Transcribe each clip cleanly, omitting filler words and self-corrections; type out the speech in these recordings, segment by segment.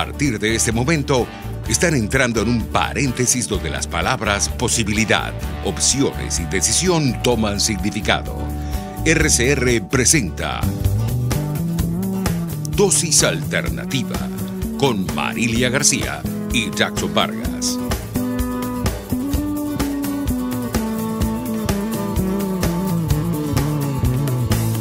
partir de este momento, están entrando en un paréntesis donde las palabras posibilidad, opciones y decisión toman significado. RCR presenta Dosis Alternativa con Marilia García y Jackson Vargas.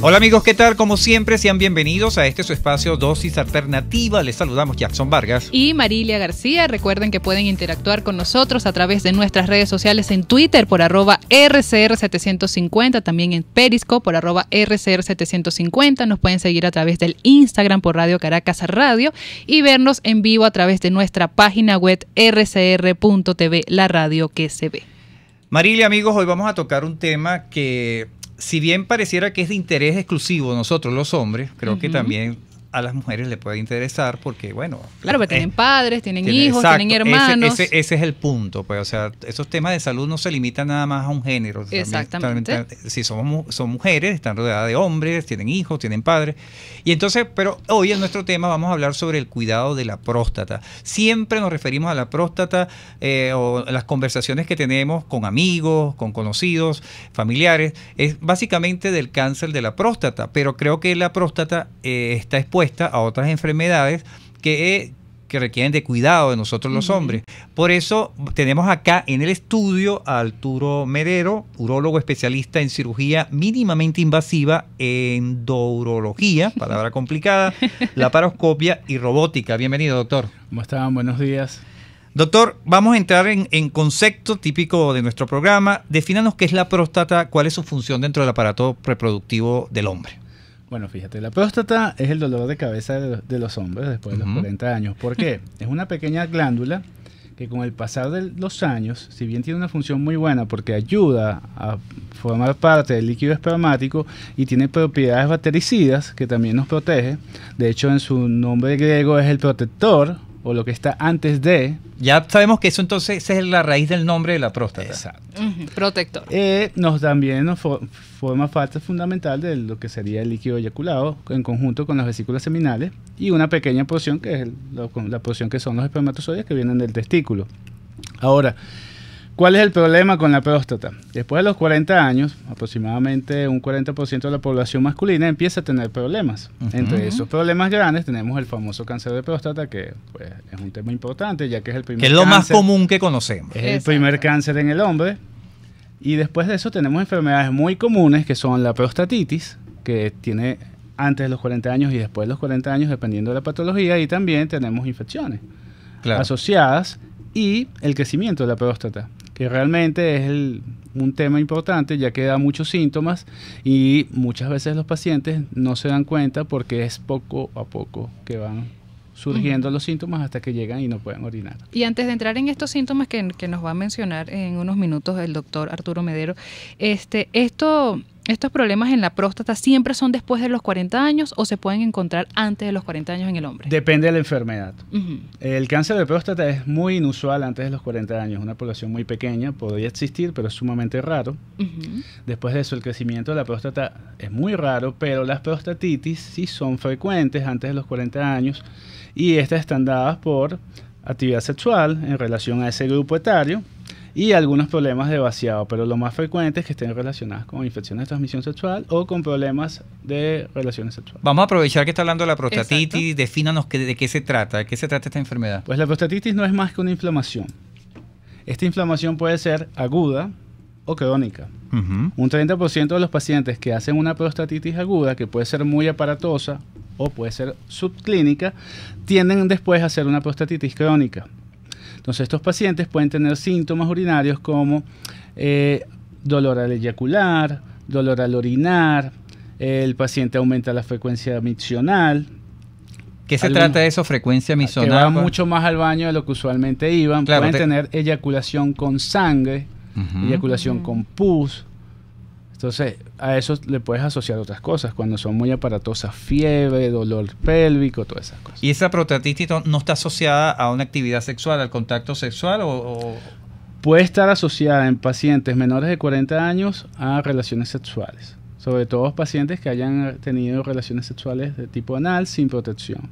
Hola amigos, ¿qué tal? Como siempre, sean bienvenidos a este su espacio Dosis Alternativa. Les saludamos Jackson Vargas y Marilia García. Recuerden que pueden interactuar con nosotros a través de nuestras redes sociales en Twitter por @RCR750, también en Periscope por @RCR750. Nos pueden seguir a través del Instagram por Radio Caracas Radio y vernos en vivo a través de nuestra página web rcr.tv, la radio que se ve. Marilia, amigos, hoy vamos a tocar un tema que, si bien pareciera que es de interés exclusivo de nosotros los hombres, creo que también a las mujeres les puede interesar porque, bueno... Claro, pero tienen padres, tienen hijos, exacto, tienen hermanos. Ese es el punto, pues, o sea, esos temas de salud no se limitan nada más a un género. Exactamente. Si son mujeres, están rodeadas de hombres, tienen hijos, tienen padres. Y entonces, pero hoy en nuestro tema vamos a hablar sobre el cuidado de la próstata. Siempre nos referimos a la próstata o las conversaciones que tenemos con amigos, con conocidos, familiares, es básicamente del cáncer de la próstata, pero creo que la próstata está expuesta a otras enfermedades que requieren de cuidado de nosotros los hombres. Por eso tenemos acá en el estudio a Arturo Medero, urólogo especialista en cirugía mínimamente invasiva, endourología, palabra complicada, laparoscopia y robótica. Bienvenido, doctor. ¿Cómo están? Buenos días. Doctor, vamos a entrar en concepto típico de nuestro programa. Defínanos qué es la próstata, cuál es su función dentro del aparato reproductivo del hombre. Bueno, fíjate, la próstata es el dolor de cabeza de los hombres después de los 40 años. ¿Por qué? Es una pequeña glándula que con el pasar de los años, si bien tiene una función muy buena porque ayuda a formar parte del líquido espermático y tiene propiedades bactericidas que también nos protege, de hecho en su nombre griego es el protector, o lo que está antes de... Ya sabemos que eso entonces esa es la raíz del nombre de la próstata. Exacto. Protector. También nos forma parte fundamental de lo que sería el líquido eyaculado en conjunto con las vesículas seminales y una pequeña porción que es la porción que son los espermatozoides que vienen del testículo. Ahora, ¿cuál es el problema con la próstata? Después de los 40 años, aproximadamente un 40% de la población masculina empieza a tener problemas. Entre esos problemas grandes tenemos el famoso cáncer de próstata, que pues, es un tema importante, ya que es el primer cáncer. Que es lo más común que conocemos. Es el primer cáncer en el hombre. Y después de eso tenemos enfermedades muy comunes, que son la prostatitis, que tiene antes de los 40 años y después de los 40 años, dependiendo de la patología. Y también tenemos infecciones asociadas y el crecimiento de la próstata, que realmente es un tema importante ya que da muchos síntomas y muchas veces los pacientes no se dan cuenta porque es poco a poco que van surgiendo los síntomas hasta que llegan y no pueden orinar. Y antes de entrar en estos síntomas que nos va a mencionar en unos minutos el doctor Arturo Medero, estos problemas en la próstata siempre son después de los 40 años o se pueden encontrar antes de los 40 años en el hombre. Depende de la enfermedad. El cáncer de próstata es muy inusual antes de los 40 años, una población muy pequeña, podría existir, pero es sumamente raro. Después de eso, el crecimiento de la próstata es muy raro, pero las prostatitis sí son frecuentes antes de los 40 años y estas están dadas por actividad sexual en relación a ese grupo etario y algunos problemas de vaciado, pero lo más frecuente es que estén relacionadas con infecciones de transmisión sexual o con problemas de relaciones sexuales. Vamos a aprovechar que está hablando de la prostatitis. Defínanos de qué se trata, esta enfermedad. Pues la prostatitis no es más que una inflamación. Esta inflamación puede ser aguda o crónica. Un 30% de los pacientes que hacen una prostatitis aguda, que puede ser muy aparatosa o puede ser subclínica, tienden después a hacer una prostatitis crónica. Entonces estos pacientes pueden tener síntomas urinarios como dolor al eyacular, dolor al orinar, el paciente aumenta la frecuencia miccional. ¿Qué se trata de eso? Frecuencia miccional. Que van mucho más al baño de lo que usualmente iban. Claro, pueden tener eyaculación con sangre, eyaculación con pus. Entonces, a eso le puedes asociar otras cosas, cuando son muy aparatosas, fiebre, dolor pélvico, todas esas cosas. ¿Y esa prostatitis no está asociada a una actividad sexual, al contacto sexual Puede estar asociada en pacientes menores de 40 años a relaciones sexuales, sobre todo pacientes que hayan tenido relaciones sexuales de tipo anal sin protección.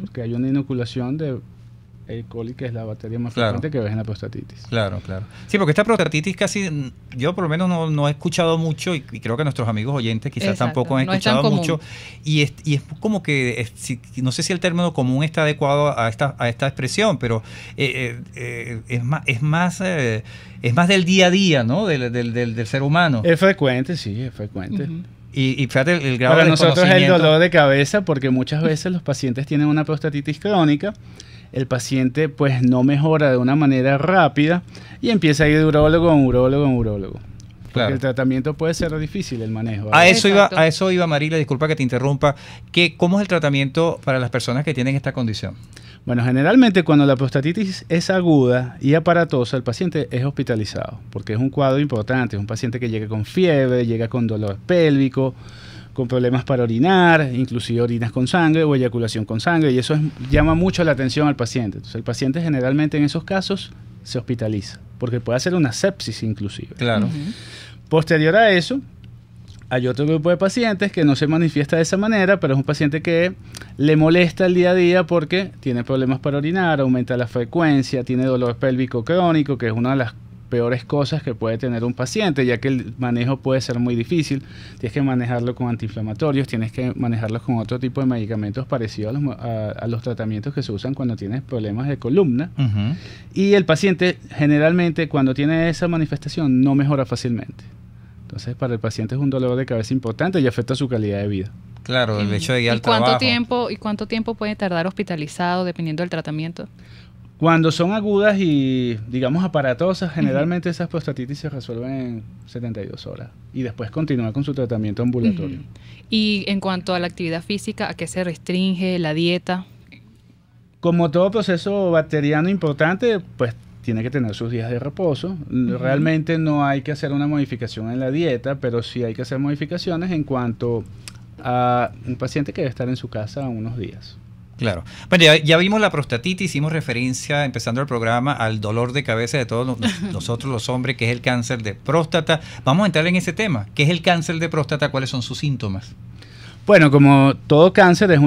porque hay una inoculación de E. coli, que es la bacteria más frecuente que ves en la prostatitis. Claro, claro. Sí, porque esta prostatitis casi, yo por lo menos no he escuchado mucho, y creo que nuestros amigos oyentes quizás tampoco han escuchado mucho, y es como que, no sé si el término común está adecuado a esta expresión, pero es más del día a día, ¿no? Del ser humano. Es frecuente, sí, es frecuente. Y fíjate el grado para de nosotros es el dolor de cabeza, porque muchas veces los pacientes tienen una prostatitis crónica, el paciente pues no mejora de una manera rápida y empieza a ir de urólogo en urólogo en urólogo. Porque el tratamiento puede ser difícil, el manejo. A eso iba Marila, disculpa que te interrumpa. ¿Cómo es el tratamiento para las personas que tienen esta condición? Bueno, generalmente cuando la prostatitis es aguda y aparatosa, el paciente es hospitalizado, porque es un cuadro importante. Es un paciente que llega con fiebre, llega con dolor pélvico, con problemas para orinar, inclusive orinas con sangre o eyaculación con sangre, y eso llama mucho la atención al paciente. Entonces el paciente generalmente en esos casos se hospitaliza, porque puede hacer una sepsis inclusive. Claro. Posterior a eso, hay otro grupo de pacientes que no se manifiesta de esa manera, pero es un paciente que le molesta el día a día porque tiene problemas para orinar, aumenta la frecuencia, tiene dolor pélvico crónico, que es una de las peores cosas que puede tener un paciente, ya que el manejo puede ser muy difícil. Tienes que manejarlo con antiinflamatorios, tienes que manejarlo con otro tipo de medicamentos parecidos a los tratamientos que se usan cuando tienes problemas de columna. Y el paciente generalmente cuando tiene esa manifestación no mejora fácilmente. Entonces para el paciente es un dolor de cabeza importante y afecta su calidad de vida. Claro, el hecho de ir al trabajo. ¿Y cuánto tiempo puede tardar hospitalizado dependiendo del tratamiento? Cuando son agudas y, digamos, aparatosas, generalmente esas prostatitis se resuelven en 72 horas y después continúa con su tratamiento ambulatorio. Y en cuanto a la actividad física, ¿a qué se restringe la dieta? Como todo proceso bacteriano importante, pues tiene que tener sus días de reposo. Realmente no hay que hacer una modificación en la dieta, pero sí hay que hacer modificaciones en cuanto a un paciente que debe estar en su casa unos días. Claro. Bueno, ya vimos la prostatitis, hicimos referencia, empezando el programa, al dolor de cabeza de todos nosotros los hombres, que es el cáncer de próstata. Vamos a entrar en ese tema. ¿Qué es el cáncer de próstata? ¿Cuáles son sus síntomas? Bueno, como todo cáncer es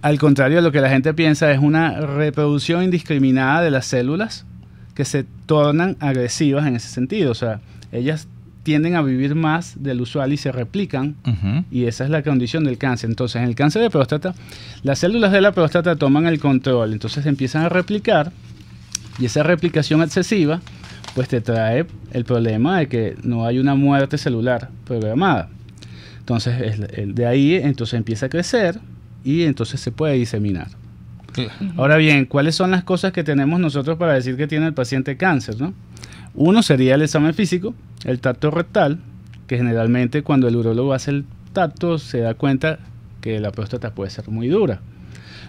al contrario de lo que la gente piensa, es una reproducción indiscriminada de las células que se tornan agresivas en ese sentido. O sea, ellas tienden a vivir más del usual y se replican, y esa es la condición del cáncer. Entonces, en el cáncer de próstata, las células de la próstata toman el control, entonces empiezan a replicar, y esa replicación excesiva, pues te trae el problema de que no hay una muerte celular programada. Entonces, de ahí entonces empieza a crecer, y entonces se puede diseminar. Ahora bien, ¿cuáles son las cosas que tenemos nosotros para decir que tiene el paciente cáncer, ¿no? Uno sería el examen físico, el tacto rectal, que generalmente cuando el urólogo hace el tacto se da cuenta que la próstata puede ser muy dura.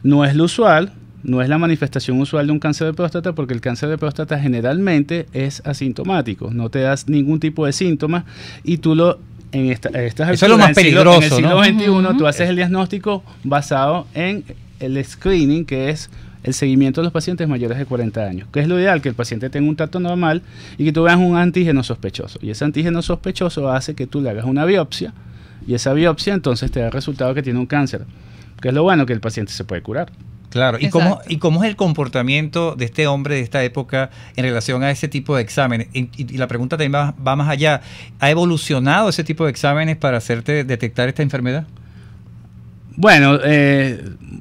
No es lo usual, no es la manifestación usual de un cáncer de próstata, porque el cáncer de próstata generalmente es asintomático, no te das ningún tipo de síntomas y tú en estas eso es lo más peligroso, en el siglo XXI, tú haces el diagnóstico basado en el screening, que es el seguimiento de los pacientes mayores de 40 años, que es lo ideal, que el paciente tenga un tacto normal y que tú veas un antígeno sospechoso. Y ese antígeno sospechoso hace que tú le hagas una biopsia, y esa biopsia entonces te da el resultado que tiene un cáncer, que es lo bueno, que el paciente se puede curar. Claro, ¿y cómo es el comportamiento de este hombre de esta época en relación a ese tipo de exámenes? Y la pregunta también va más allá. ¿Ha evolucionado ese tipo de exámenes para hacerte detectar esta enfermedad? Bueno,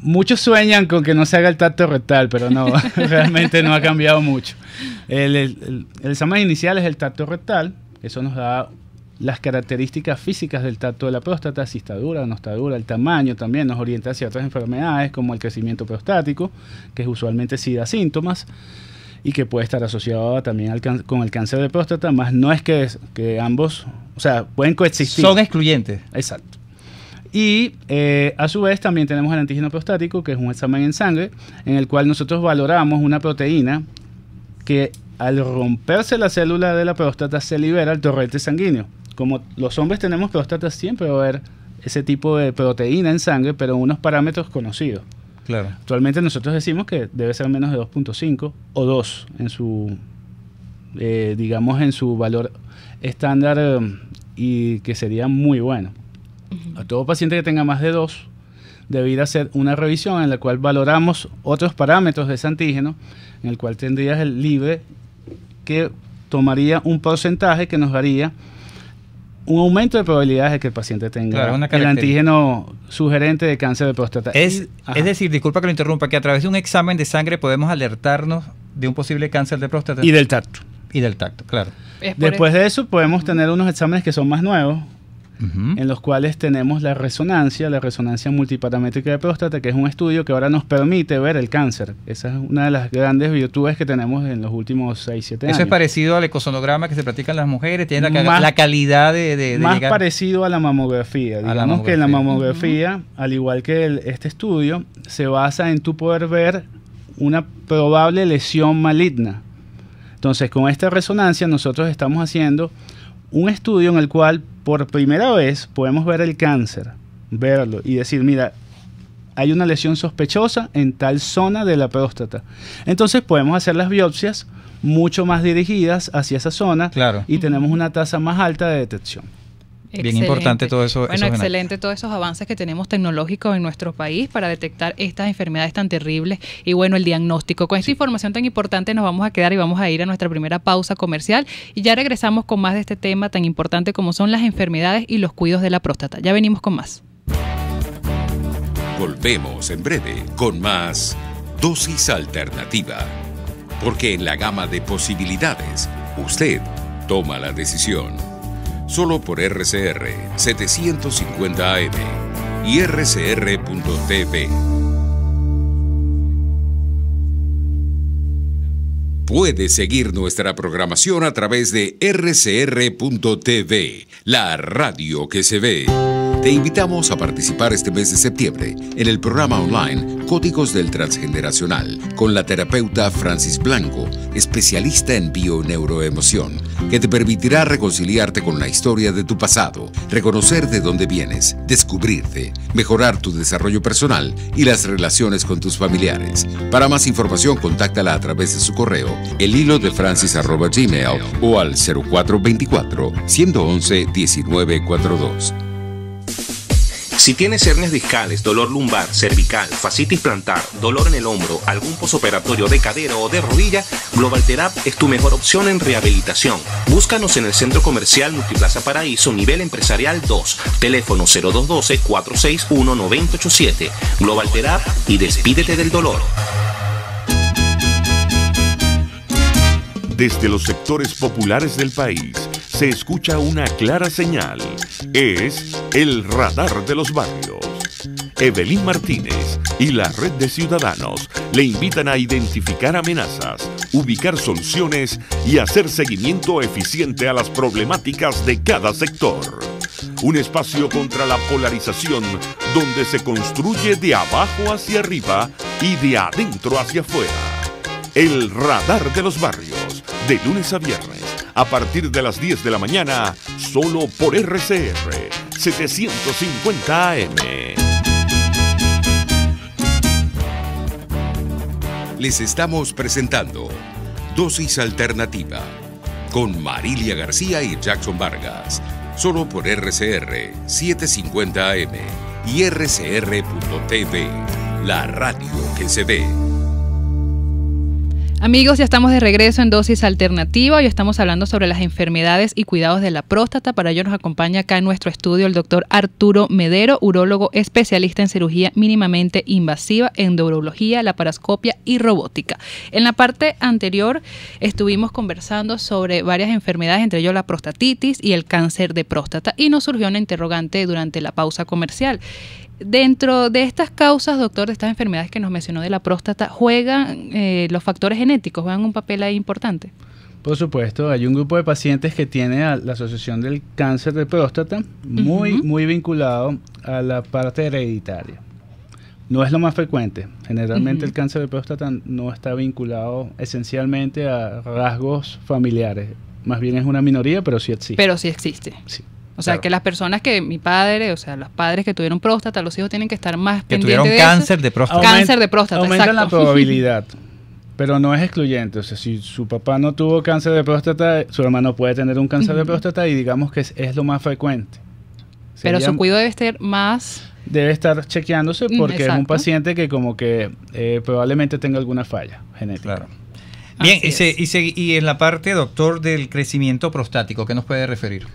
muchos sueñan con que no se haga el tacto rectal, pero no, realmente no ha cambiado mucho. El examen inicial es el tacto rectal, eso nos da las características físicas del tacto de la próstata, si está dura o no está dura, el tamaño también nos orienta hacia otras enfermedades como el crecimiento prostático, que usualmente sí da síntomas y que puede estar asociado también con el cáncer de próstata, más no es que ambos, o sea, pueden coexistir. Son excluyentes. Exacto. Y a su vez también tenemos el antígeno prostático, que es un examen en sangre, en el cual nosotros valoramos una proteína que al romperse la célula de la próstata se libera el torrente sanguíneo. Como los hombres tenemos próstata, siempre va a haber ese tipo de proteína en sangre, pero en unos parámetros conocidos. Claro. Actualmente nosotros decimos que debe ser menos de 2.5 o 2 en su, digamos, en su valor estándar, y que sería muy bueno. A todo paciente que tenga más de 2 debiera hacer una revisión en la cual valoramos otros parámetros de ese antígeno, en el cual tendrías el libre que tomaría un porcentaje que nos daría un aumento de probabilidades de que el paciente tenga el antígeno sugerente de cáncer de próstata. Es decir, disculpa que lo interrumpa, que a través de un examen de sangre podemos alertarnos de un posible cáncer de próstata. Y del tacto. Y del tacto, claro. Después de eso podemos tener unos exámenes que son más nuevos, en los cuales tenemos la resonancia multiparamétrica de próstata, que es un estudio que ahora nos permite ver el cáncer. Esa es una de las grandes virtudes que tenemos en los últimos 6-7 años. Eso es parecido al ecosonograma que se practica en las mujeres, tiene la calidad de más llegar. Parecido a la mamografía. Digamos que en la mamografía, al igual que este estudio, se basa en tú poder ver una probable lesión maligna. Entonces, con esta resonancia nosotros estamos haciendo un estudio en el cual por primera vez podemos ver el cáncer, verlo y decir, mira, hay una lesión sospechosa en tal zona de la próstata. Entonces podemos hacer las biopsias mucho más dirigidas hacia esa zona, y tenemos una tasa más alta de detección. Bien importante todo eso. Bueno, excelente todos esos avances que tenemos tecnológicos en nuestro país para detectar estas enfermedades tan terribles y bueno, el diagnóstico. Con esta información tan importante nos vamos a quedar y vamos a ir a nuestra primera pausa comercial y ya regresamos con más de este tema tan importante como son las enfermedades y los cuidados de la próstata. Ya venimos con más. Volvemos en breve con más Dosis Alternativa. Porque en la gama de posibilidades, usted toma la decisión. Solo por RCR 750 AM y rcr.tv. Puede seguir nuestra programación a través de rcr.tv, la radio que se ve. Te invitamos a participar este mes de septiembre en el programa online Códigos del Transgeneracional con la terapeuta Francis Blanco, especialista en bioneuroemoción, que te permitirá reconciliarte con la historia de tu pasado, reconocer de dónde vienes, descubrirte, mejorar tu desarrollo personal y las relaciones con tus familiares. Para más información, contáctala a través de su correo, elhilodefrancis@gmail o al 0424-111-1942. Si tienes hernias discales, dolor lumbar, cervical, fascitis plantar, dolor en el hombro, algún posoperatorio de cadera o de rodilla, Global Therap es tu mejor opción en rehabilitación. Búscanos en el Centro Comercial Multiplaza Paraíso, nivel empresarial 2, teléfono 0212-461-9087. Global Therap y despídete del dolor. Desde los sectores populares del país se escucha una clara señal. Es el radar de los barrios. Evelyn Martínez y la red de ciudadanos le invitan a identificar amenazas, ubicar soluciones y hacer seguimiento eficiente a las problemáticas de cada sector. Un espacio contra la polarización donde se construye de abajo hacia arriba y de adentro hacia afuera. El radar de los barrios, de lunes a viernes, a partir de las 10 de la mañana, solo por RCR 750 AM. Les estamos presentando Dosis Alternativa con Marilia García y Jackson Vargas, solo por RCR 750 AM y rcr.tv, la radio que se ve. Amigos, ya estamos de regreso en Dosis Alternativa. Hoy estamos hablando sobre las enfermedades y cuidados de la próstata. Para ello nos acompaña acá en nuestro estudio el doctor Arturo Medero, urólogo especialista en cirugía mínimamente invasiva, endourología, laparoscopia y robótica. En la parte anterior estuvimos conversando sobre varias enfermedades, entre ellos la prostatitis y el cáncer de próstata, y nos surgió una interrogante durante la pausa comercial. Dentro de estas causas, doctor, de estas enfermedades que nos mencionó de la próstata, ¿juegan los factores genéticos? ¿Juegan un papel ahí importante? Por supuesto, hay un grupo de pacientes que tiene a la asociación del cáncer de próstata muy vinculado a la parte hereditaria. No es lo más frecuente. Generalmente el cáncer de próstata no está vinculado esencialmente a rasgos familiares. Más bien es una minoría, pero sí existe. Pero sí existe. Sí. O sea, que las personas que mi padre, o sea, los padres que tuvieron próstata, los hijos tienen que estar más que pendientes de tuvieron cáncer de próstata. Cáncer de próstata, aumentan la probabilidad, pero no es excluyente. O sea, si su papá no tuvo cáncer de próstata, su hermano puede tener un cáncer de próstata y digamos que es lo más frecuente. Pero su cuidado debe ser más debe estar chequeándose porque es un Exacto. paciente que como que probablemente tenga alguna falla genética. Claro. Bien, Así y en la parte, doctor, del crecimiento prostático, ¿qué nos puede referir?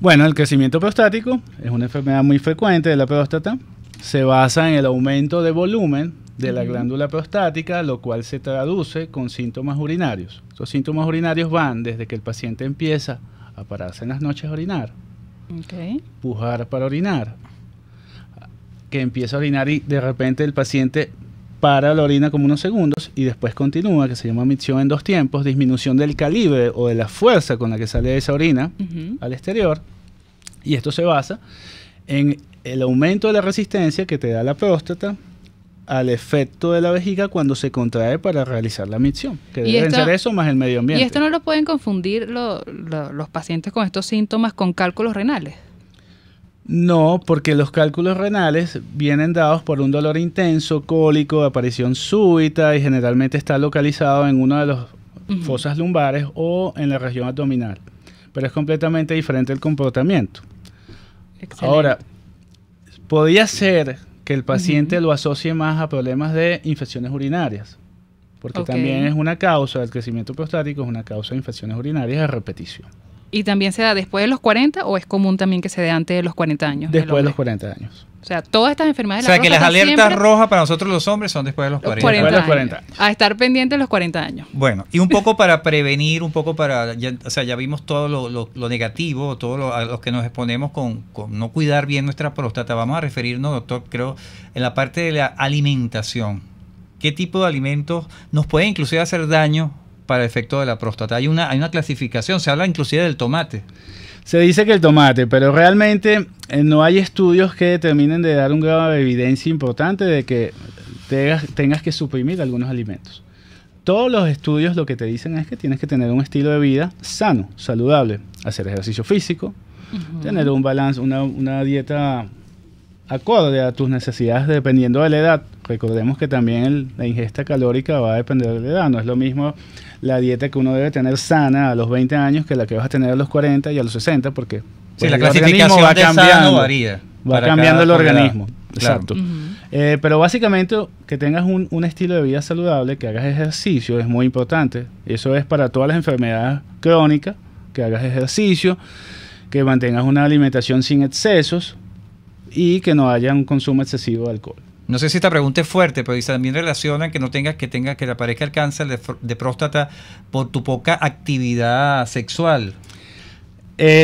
Bueno, el crecimiento prostático es una enfermedad muy frecuente de la próstata. Se basa en el aumento de volumen de la glándula prostática, lo cual se traduce con síntomas urinarios. Esos síntomas urinarios van desde que el paciente empieza a pararse en las noches a orinar, Ok. pujar para orinar, que empieza a orinar y de repente el paciente para la orina como unos segundos y después continúa, que se llama micción en dos tiempos, disminución del calibre o de la fuerza con la que sale esa orina Ujú. al exterior, y esto se basa en el aumento de la resistencia que te da la próstata al efecto de la vejiga cuando se contrae para realizar la micción, que Y deben esto- ser eso más el medio ambiente. ¿Y esto no lo pueden confundir los pacientes con estos síntomas con cálculos renales? No, porque los cálculos renales vienen dados por un dolor intenso, cólico, de aparición súbita y generalmente está localizado en una de las fosas lumbares o en la región abdominal. Pero es completamente diferente el comportamiento. Excelente. Ahora, podría ser que el paciente lo asocie más a problemas de infecciones urinarias, porque Ok. también es una causa del crecimiento prostático, es una causa de infecciones urinarias de repetición. ¿Y también se da después de los 40 o es común también que se dé antes de los 40 años? el Después de los hombre? 40 años. O sea, todas estas enfermedades O de sea, la que las próstata alertas siempre rojas para nosotros los hombres son después de los los 40. 40 Después de los años. 40 años. A estar pendiente de los 40 años. Bueno, y un poco para prevenir, un poco para, o sea, ya vimos todo lo negativo, a los que nos exponemos con no cuidar bien nuestra próstata. Vamos a referirnos, doctor, creo, en la parte de la alimentación. ¿Qué tipo de alimentos nos pueden inclusive hacer daño para el efecto de la próstata? Hay una clasificación, se habla inclusive del tomate. Se dice que el tomate, pero realmente no hay estudios que determinen de dar un grado de evidencia importante de que tengas que suprimir algunos alimentos. Todos los estudios lo que te dicen es que tienes que tener un estilo de vida sano, saludable, hacer ejercicio físico, tener un balance, una dieta acorde a tus necesidades dependiendo de la edad. Recordemos que también la ingesta calórica va a depender de la edad. No es lo mismo la dieta que uno debe tener sana a los 20 años que la que vas a tener a los 40 y a los 60, porque Sí, pues, la el organismo clasificación va de sano cambiando. varía. Va para cambiando cada el edad. organismo. Claro. Exacto. Pero básicamente que tengas un estilo de vida saludable, que hagas ejercicio, es muy importante. Eso es para todas las enfermedades crónicas, que hagas ejercicio, que mantengas una alimentación sin excesos y que no haya un consumo excesivo de alcohol. No sé si esta pregunta es fuerte, pero también relacionan que no tengas que te aparezca el cáncer de próstata por tu poca actividad sexual.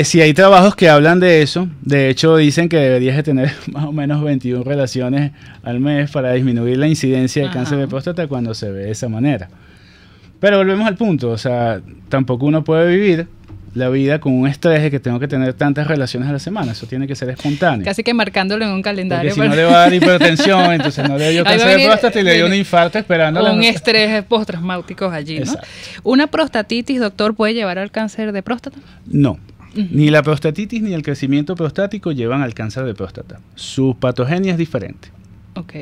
Si hay trabajos que hablan de eso, de hecho dicen que deberías de tener más o menos 21 relaciones al mes para disminuir la incidencia de cáncer de próstata cuando se ve de esa manera. Pero volvemos al punto, o sea, tampoco uno puede vivir la vida con un estrés de que tengo que tener tantas relaciones a la semana, eso tiene que ser espontáneo. Casi que marcándolo en un calendario. Porque si no le va a dar hipertensión, entonces no le dio Ahí va a cáncer de venir- próstata y le dio un infarto esperando un estrés postraumático allí, ¿no? Exacto. ¿Una prostatitis, doctor, puede llevar al cáncer de próstata? No, ni la prostatitis ni el crecimiento prostático llevan al cáncer de próstata. Su patogenia es diferente. Ok.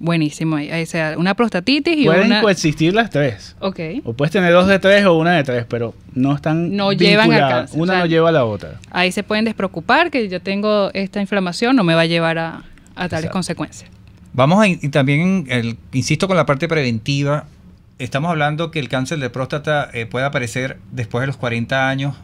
Buenísimo. O sea, una prostatitis y Pueden una... coexistir las tres. Ok. O puedes tener 2 de 3 o 1 de 3, pero no están No llevan al vinculadas. cáncer, Una o sea, no lleva a la otra. Ahí se pueden despreocupar que yo tengo esta inflamación, no me va a llevar a tales Exacto. consecuencias. Vamos a, y también, insisto con la parte preventiva, estamos hablando que el cáncer de próstata puede aparecer después de los 40 años,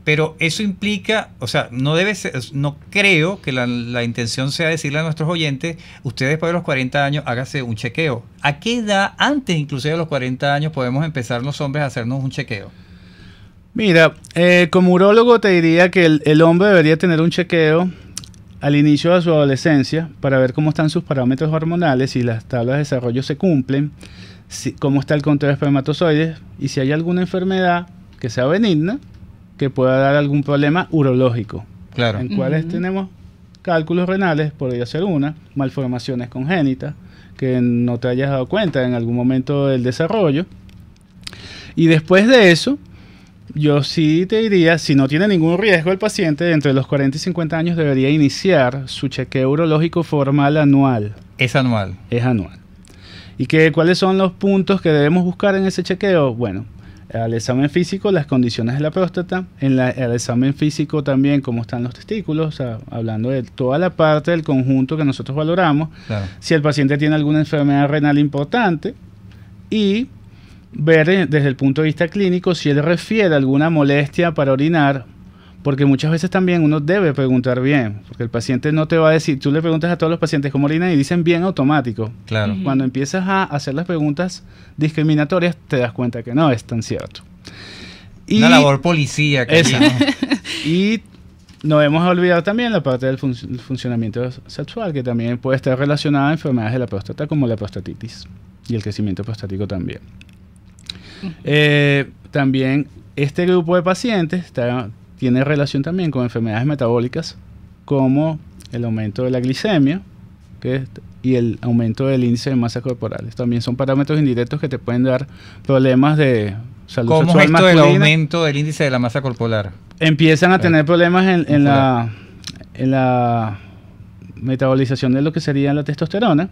pero eso implica, o sea, no debe ser, no creo que la intención sea decirle a nuestros oyentes, usted después de los 40 años hágase un chequeo. ¿A qué edad, antes inclusive de los 40 años, podemos empezar los hombres a hacernos un chequeo? Mira, como urólogo te diría que el hombre debería tener un chequeo al inicio de su adolescencia para ver cómo están sus parámetros hormonales, si las tablas de desarrollo se cumplen, cómo está el conteo de espermatozoides y si hay alguna enfermedad que sea benigna que pueda dar algún problema urológico. Claro. En cuales tenemos cálculos renales, podría ser una, malformaciones congénitas que no te hayas dado cuenta en algún momento del desarrollo. Y después de eso, yo sí te diría, si no tiene ningún riesgo el paciente, entre los 40 y 50 años debería iniciar su chequeo urológico formal anual. Es anual. Es anual. ¿Y cuáles son los puntos que debemos buscar en ese chequeo? Bueno, al examen físico las condiciones de la próstata, al examen físico también cómo están los testículos, o sea, hablando de toda la parte del conjunto que nosotros valoramos, Claro. si el paciente tiene alguna enfermedad renal importante y ver desde el punto de vista clínico si él refiere alguna molestia para orinar, porque muchas veces también uno debe preguntar bien, porque el paciente no te va a decir, tú le preguntas a todos los pacientes cómo orinan y dicen bien automático. Claro. Ujú. Cuando empiezas a hacer las preguntas discriminatorias, te das cuenta que no es tan cierto. Una labor policíaca. Esa. ¿no? Y no debemos olvidar también la parte del funcionamiento sexual, que también puede estar relacionada a enfermedades de la próstata, como la prostatitis y el crecimiento prostático también. También este grupo de pacientes tiene relación también con enfermedades metabólicas, como el aumento de la glicemia y el aumento del índice de masa corporal. También son parámetros indirectos que te pueden dar problemas de salud ¿Cómo es sexual esto del masculina. aumento del índice de la masa corporal? Empiezan a tener problemas en la metabolización de lo que sería la testosterona,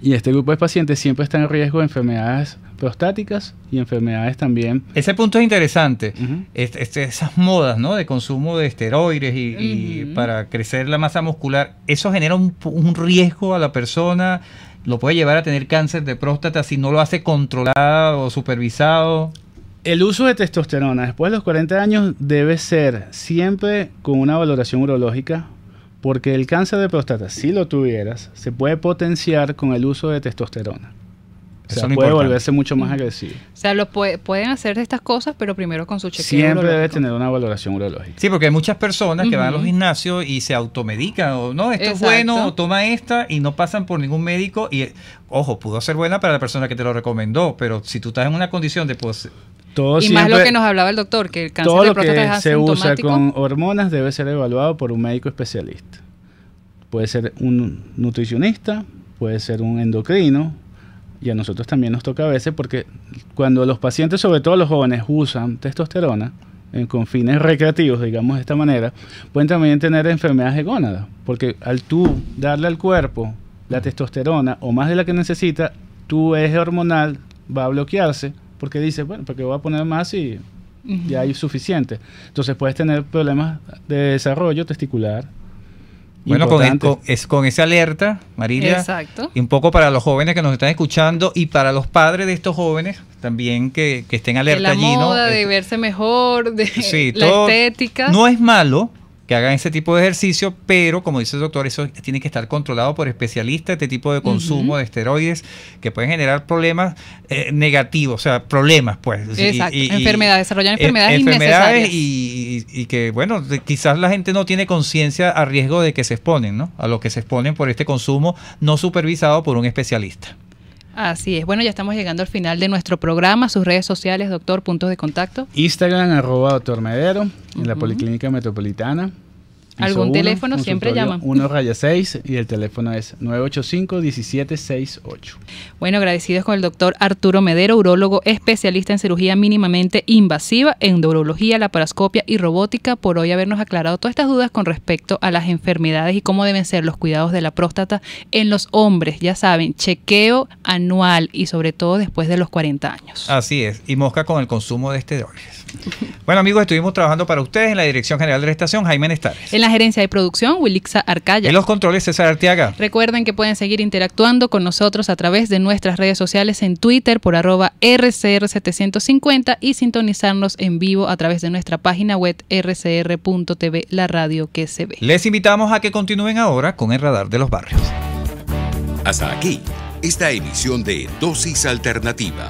y este grupo de pacientes siempre está en riesgo de enfermedades prostáticas y enfermedades también. Ese punto es interesante. Ujú. Esas modas, ¿no?, de consumo de esteroides y Ujú. para crecer la masa muscular, ¿eso genera un riesgo a la persona? ¿Lo puede llevar a tener cáncer de próstata si no lo hace controlado o supervisado? El uso de testosterona después de los 40 años debe ser siempre con una valoración urológica, porque el cáncer de próstata, si lo tuvieras, se puede potenciar con el uso de testosterona. O Eso sea, es lo puede importante. volverse mucho más agresivo. O sea, pueden hacer estas cosas, pero primero con su chequeo Siempre debe urológico. tener una valoración urológica. Sí, porque hay muchas personas que van a los Ujú. gimnasios y se automedican, o no, esto Exacto. es bueno, o toma esta, y no pasan por ningún médico. Y, ojo, pudo ser buena para la persona que te lo recomendó, pero si tú estás en una condición de, pues, Todo Y más lo siempre- que nos hablaba el doctor, que el cáncer todo de lo próstata es que se usa asintomático. con hormonas debe ser evaluado por un médico especialista. Puede ser un nutricionista, puede ser un endocrino, y a nosotros también nos toca a veces, porque cuando los pacientes, sobre todo los jóvenes, usan testosterona con fines recreativos, digamos de esta manera, pueden también tener enfermedades de gónada, porque al tú darle al cuerpo la testosterona o más de la que necesita, tu eje hormonal va a bloquearse, porque dice, bueno, porque voy a poner más y Ujú. ya hay suficiente. Entonces puedes tener problemas de desarrollo testicular. bueno, importantes. con esa alerta, Marilia, Exacto. y un poco para los jóvenes que nos están escuchando y para los padres de estos jóvenes también que estén De alerta la allí, ¿no? moda, de verse mejor, de Sí, la todo- estética. No es malo que hagan ese tipo de ejercicio, pero como dice el doctor, eso tiene que estar controlado por especialistas, este tipo de consumo Ujú. de esteroides que pueden generar problemas negativos, o sea, problemas, pues. Exacto, enfermedades, desarrollar enfermedades enfermedades innecesarias. y que, bueno, quizás la gente no tiene conciencia a riesgo de que se exponen, ¿no? A lo que se exponen por este consumo no supervisado por un especialista. Así es. Bueno, ya estamos llegando al final de nuestro programa. Sus redes sociales, doctor, puntos de contacto. Instagram, @Dr. Medero, en la Ujú. Policlínica Metropolitana. Piso ¿Algún 1, teléfono? Siempre consultorio llaman. 1-6 y el teléfono es 985-1768. Bueno, agradecidos con el doctor Arturo Medero, urólogo especialista en cirugía mínimamente invasiva, endurología, laparoscopia y robótica, por hoy habernos aclarado todas estas dudas con respecto a las enfermedades y cómo deben ser los cuidados de la próstata en los hombres. Ya saben, chequeo anual y sobre todo después de los 40 años. Así es, y mosca con el consumo de esteroides. Bueno, amigos, estuvimos trabajando para ustedes en la Dirección General de la Estación, Jaime Nestares. En la gerencia de producción, Wilixa Arcaya. En los controles, César Arteaga. Recuerden que pueden seguir interactuando con nosotros a través de nuestras redes sociales en Twitter por @RCR750 y sintonizarnos en vivo a través de nuestra página web rcr.tv, la radio que se ve. Les invitamos a que continúen ahora con el Radar de los Barrios. Hasta aquí, esta emisión de Dosis Alternativa